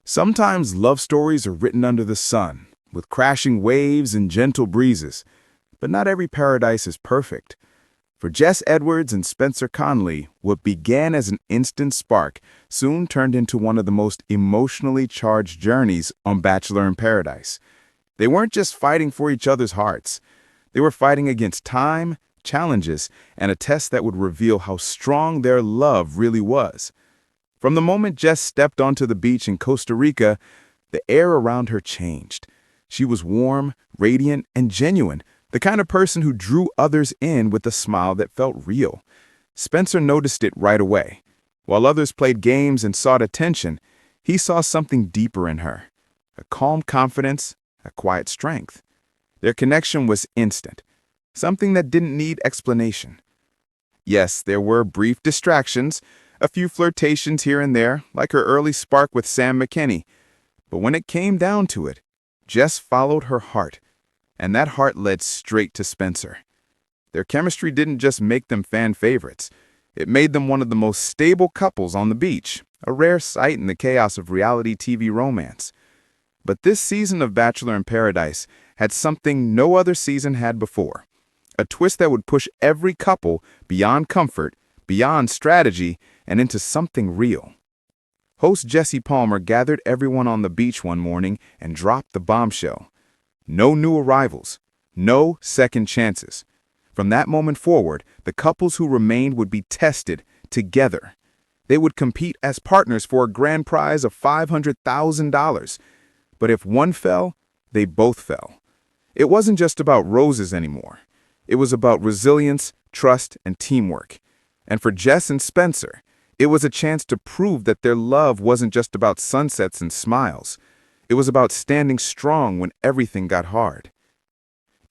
Sometimes love stories are written under the sun, with crashing waves and gentle breezes. But not every paradise is perfect. For Jess Edwards and Spencer Conley, what began as an instant spark soon turned into one of the most emotionally charged journeys on Bachelor in Paradise. They weren't just fighting for each other's hearts. They were fighting against time, challenges, and a test that would reveal how strong their love really was. From the moment Jess stepped onto the beach in Costa Rica, the air around her changed. She was warm, radiant, and genuine, the kind of person who drew others in with a smile that felt real. Spencer noticed it right away. While others played games and sought attention, he saw something deeper in her. A calm confidence, a quiet strength. Their connection was instant, something that didn't need explanation. Yes, there were brief distractions, a few flirtations here and there, like her early spark with Sam McKinney. But when it came down to it, Jess followed her heart, and that heart led straight to Spencer. Their chemistry didn't just make them fan favorites. It made them one of the most stable couples on the beach, a rare sight in the chaos of reality TV romance. But this season of Bachelor in Paradise had something no other season had before. A twist that would push every couple beyond comfort, beyond strategy, and into something real. Host Jesse Palmer gathered everyone on the beach one morning and dropped the bombshell. No new arrivals, no second chances. From that moment forward, the couples who remained would be tested together. They would compete as partners for a grand prize of $500,000. But if one fell, they both fell. It wasn't just about roses anymore. It was about resilience, trust, and teamwork. And for Jess and Spencer, it was a chance to prove that their love wasn't just about sunsets and smiles. It was about standing strong when everything got hard.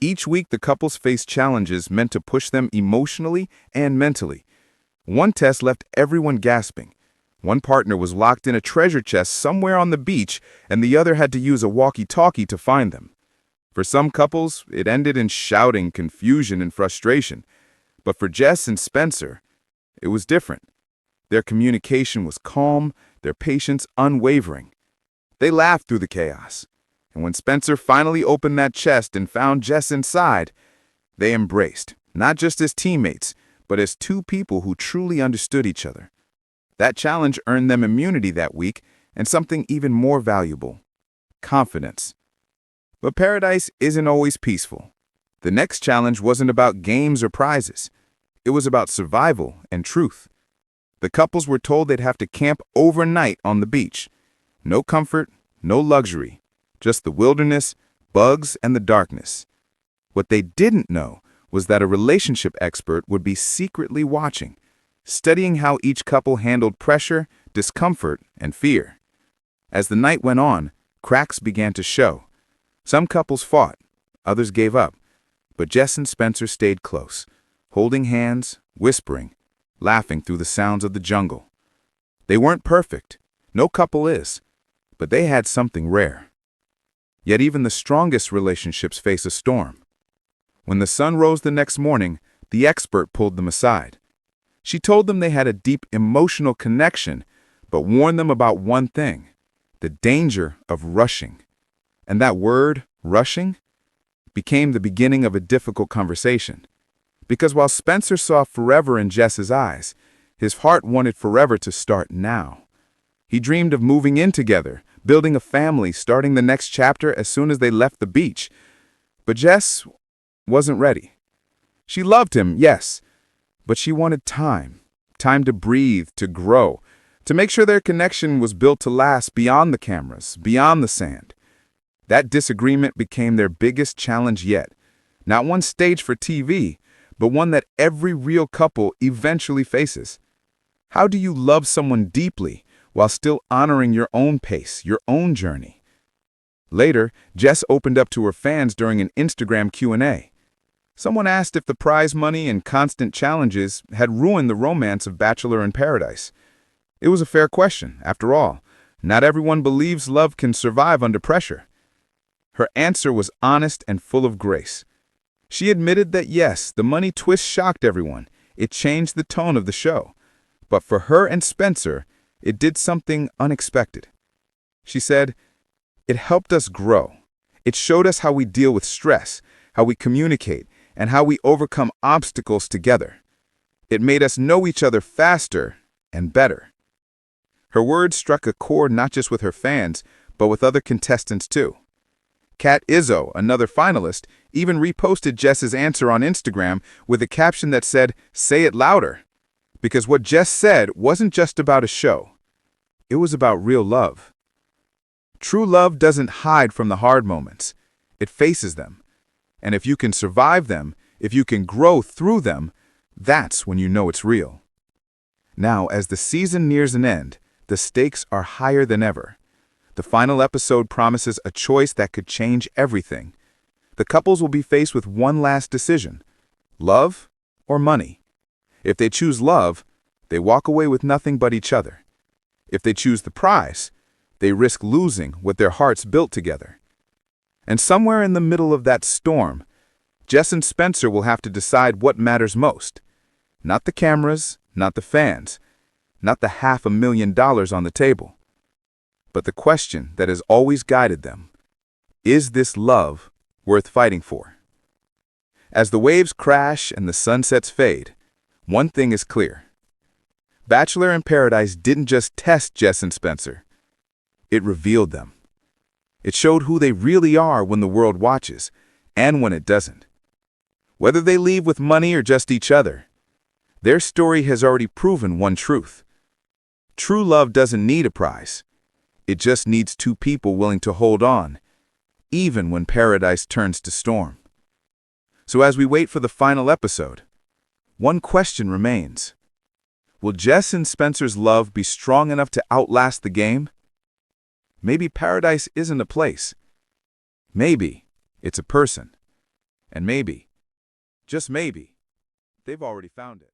Each week, the couples faced challenges meant to push them emotionally and mentally. One test left everyone gasping. One partner was locked in a treasure chest somewhere on the beach, and the other had to use a walkie-talkie to find them. For some couples, it ended in shouting, confusion, and frustration. But for Jess and Spencer, it was different. Their communication was calm, their patience unwavering. They laughed through the chaos. And when Spencer finally opened that chest and found Jess inside, they embraced, not just as teammates, but as two people who truly understood each other. That challenge earned them immunity that week and something even more valuable: confidence. But paradise isn't always peaceful. The next challenge wasn't about games or prizes. It was about survival and truth. The couples were told they'd have to camp overnight on the beach. No comfort, no luxury, just the wilderness, bugs, and the darkness. What they didn't know was that a relationship expert would be secretly watching, studying how each couple handled pressure, discomfort, and fear. As the night went on, cracks began to show. Some couples fought, others gave up, but Jess and Spencer stayed close, holding hands, whispering, laughing through the sounds of the jungle. They weren't perfect, no couple is, but they had something rare. Yet even the strongest relationships face a storm. When the sun rose the next morning, the expert pulled them aside. She told them they had a deep emotional connection, but warned them about one thing: the danger of rushing. And that word, rushing, became the beginning of a difficult conversation. Because while Spencer saw forever in Jess's eyes, his heart wanted forever to start now. He dreamed of moving in together, building a family, starting the next chapter as soon as they left the beach. But Jess wasn't ready. She loved him, yes, but she wanted time to breathe, to grow, to make sure their connection was built to last beyond the cameras, beyond the sand. That disagreement became their biggest challenge yet. Not one staged for TV, but one that every real couple eventually faces. How do you love someone deeply while still honoring your own pace, your own journey? Later, Jess opened up to her fans during an Instagram Q&A. Someone asked if the prize money and constant challenges had ruined the romance of Bachelor in Paradise. It was a fair question. After all, not everyone believes love can survive under pressure. Her answer was honest and full of grace. She admitted that yes, the money twist shocked everyone. It changed the tone of the show. But for her and Spencer, it did something unexpected. She said, "It helped us grow. It showed us how we deal with stress, how we communicate, and how we overcome obstacles together. It made us know each other faster and better." Her words struck a chord not just with her fans, but with other contestants too. Kat Izzo, another finalist, even reposted Jess's answer on Instagram with a caption that said, "Say it louder." Because what Jess said wasn't just about a show. It was about real love. True love doesn't hide from the hard moments. It faces them. And if you can survive them, if you can grow through them, that's when you know it's real. Now, as the season nears an end, the stakes are higher than ever. The final episode promises a choice that could change everything. The couples will be faced with one last decision: love or money. If they choose love, they walk away with nothing but each other. If they choose the prize, they risk losing what their hearts built together. And somewhere in the middle of that storm, Jess and Spencer will have to decide what matters most. Not the cameras, not the fans, not the $500,000 on the table, but the question that has always guided them: is this love worth fighting for? As the waves crash and the sunsets fade, one thing is clear. Bachelor in Paradise didn't just test Jess and Spencer. It revealed them. It showed who they really are when the world watches, and when it doesn't. Whether they leave with money or just each other, their story has already proven one truth. True love doesn't need a prize. It just needs two people willing to hold on, even when paradise turns to storm. So as we wait for the final episode, one question remains. Will Jess and Spencer's love be strong enough to outlast the game? Maybe paradise isn't a place. Maybe it's a person. And maybe, just maybe, they've already found it.